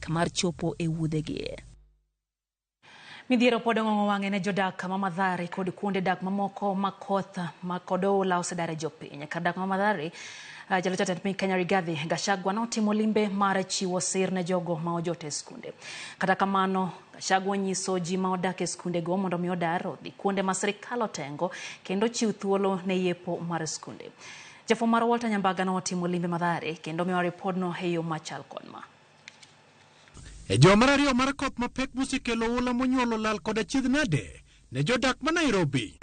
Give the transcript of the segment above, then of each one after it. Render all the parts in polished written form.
kamar chopo e wuodhegi. Midhiero pod ong'ong'o wang'e ne jodak ma Mathare kod kuonde dak mamoko makoth kod oula osedare jopiny. Kar dak ma Mathare, Jalup Jatend Piny Kenya Rigathi Gachagua notimo limbe mar chiwo sir ne jogo ma ojot e skunde. Kata kamano, Gachagua nyiso ji ma odak e skunde go mondo mi odar odhi kuonde ma sirkal otengo kendo chiw thuolo ne yepo mar skunde. Jafo mar Walter Nyambaga notimo limbe Mathare kendo miyo ripodno e yo machal kod ma. E jomarario mar koth mapek musekelo ula monyuolo lal kod achiedh nade ne jodak ma Nairobi.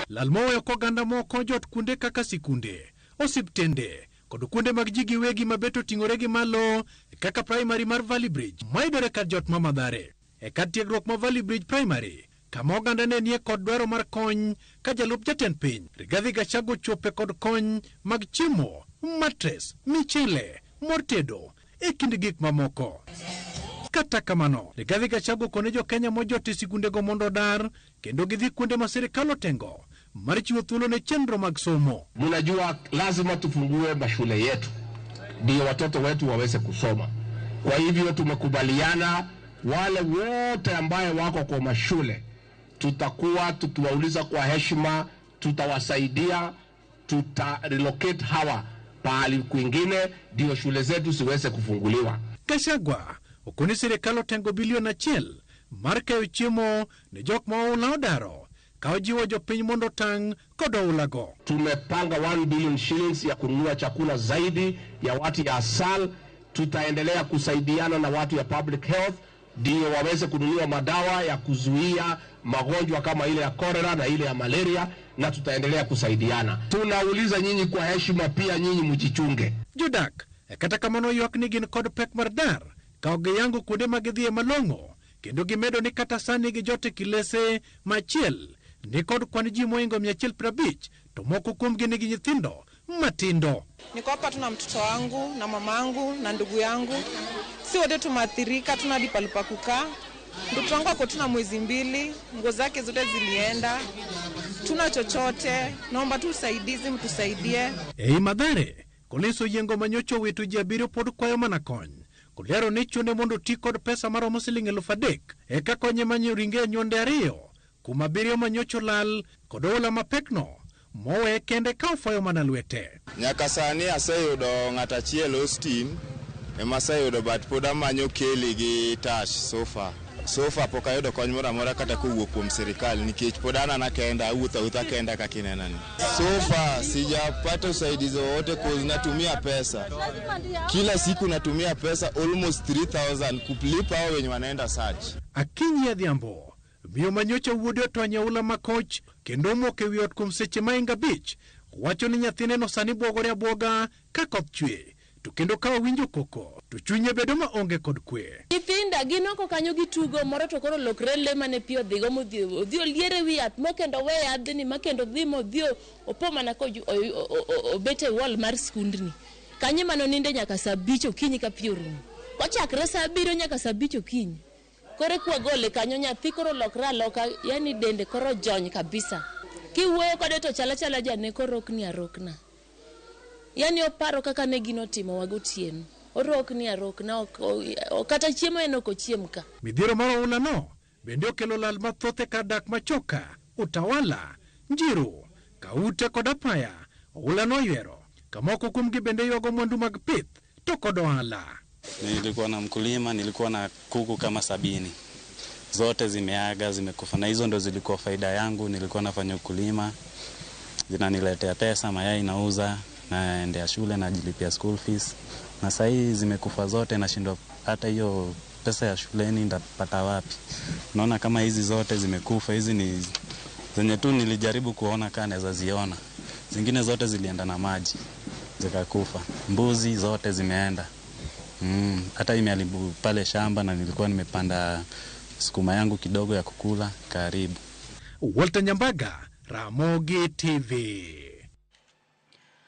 Lal moweyo koganda moko jot kuonde kaka sikunde, osiptende kod kuonde mag ji giwegi mabeto ting'ore gi malo kaka primary mar Valley Bridge maidore kar jot ma Mathare. E kar tiegruok ma Valley Bridge Primary, kama oganda ne nie kod dwaro mar kony ka Jalup Jatend Piny Rigathi Gachagua chope kod kony mag chiemo, matres, michele, mor tedo e kind gik mamoko. Kata kamano, Rigathi Gachagua kone jo Kenya mojot e sikunde go mondo dar kendo gidhi kuonde ma sirkal otengo mar chiwo thuolo ne chenro mag somo. Mnajua lazima tufungue mashule yetu ndio watoto wetu waweze kusoma. Kwa hivyo tumekubaliana wale wote ambaye wako kwa mashule tutakuwa tukiwauliza kwa heshima, tutawasaidia, relocate hawa pahali kwingine ndio shule zetu siweze kufunguliwa. Gachagua okone sirkal otengo bilion 1 mar keyo chiemo ne jok ma oula odaro ka ojiwo jopiny mondo tang' kod oulago. Tumepanga 1 billion shillings ya kununua chakula zaidi ya watu ya ASAL. Tutaendelea kusaidiana na watu ya public health ndio waweze kununua madawa ya kuzuia magonjwa kama ile ya cholera na ile ya malaria, na tutaendelea kusaidiana. Tunauliza nyinyi kwa heshima pia nyinyi mjichunge. Jodak kata kamano ywak ni gin kod pek mar dar ka ogiyango kuonde magidhie malong'o kendo gimedo ni kata sani gi jote kilese machiel ni kod kwan ji moingo 150 to moko kuomgi nigi nyithindo matindo. Niko hapa tuna mtoto wangu na mamangu na ndugu yangu. Si wote tumeathirika, tuna dipali pa kukaa. Mtoto wangu ako tuna mwezi 2, nguo zake zote zilienda. Tuna chochote, naomba tu usaidizi, mtusaidie. Mathare, koleso yengo manyocho wetu ji 7 pod kwayo mana kony. Kulero ni chune mondo ti kod pesa maromo siling 3,000 eka konye manyo ringe nyonde 2 kuma 7 manyocho lal kod oula mapekno mowe kende ka ofayo mana lwete. Nyaka sani aseyudo ng'at achiel ostim ema aseyudo but pod amanyo keli gi tash sofa pok ayudo kony moro amora kata kowuok kuom sirkal nikech pod anana kenda awuotha kenda kakinenani. Sofa sijapata usaidizi wote cause natumia pesa. Kila siku natumia pesa almost 3,000 kulipa hao wenye wanaenda search. Akinyi Adhiambo miyo manyocha wuode otwanya ula makoch kendo moke wiot kuom seche mainga bich wacho ni nyathine no sani bwogore abwoga ka koth chwe to kendo ka winjo koko to chunye bedo ma onge kod kwe. Nyithinda ginoko kanyo gitugo moro to koro lokre le mane pio dhigo modhi oliere wi yath mokendo we yadhni makendo dhi modhi opo mana ko obete wall mar skundni kanye mano ninde nyaka saa 5 okinyi ka pio rum kochakre saa 7 nyaka saa 5 okinyi kore kwa gole kanyo nyathi koro lokra loka yani dende koro jony kabisa kiwuoyo kode to chala jane korokni arokna yani oparo kaka ne gino timo wagotieno orokni arokna kata chiemo en ok ochiemka. Midhiero mar oula no bende okelo lal mathoth e kar dak machoka Utawala, Njiru, Kaute kod Apaya. Oula no ywero kamoko kuomgi bende ywago mwandu mag pith to kod ohala. Nilikuwa na mkulima, nilikuwa na kuku kama 70. Zote zimeaga, zimekufa, na hizo ndo zilikuwa faida yangu. Nilikuwa nafanya ukulima, zinaniletea pesa, mayai nauza, naendea shule, najilipia school fees. Na sasa hizi zimekufa zote, nashindwa hata hiyo pesa ya shuleni ndapata wapi. Naona kama hizi zote zimekufa, hizi ni zenye tu nilijaribu kuona kana naweza ziona. Zingine zote zilienda na maji, zikakufa. Mbuzi zote zimeenda. Hata imeharibu pale shamba na nilikuwa nimepanda sukuma yangu kidogo ya kukula karibu. Walter Nyambaga, Ramogi TV.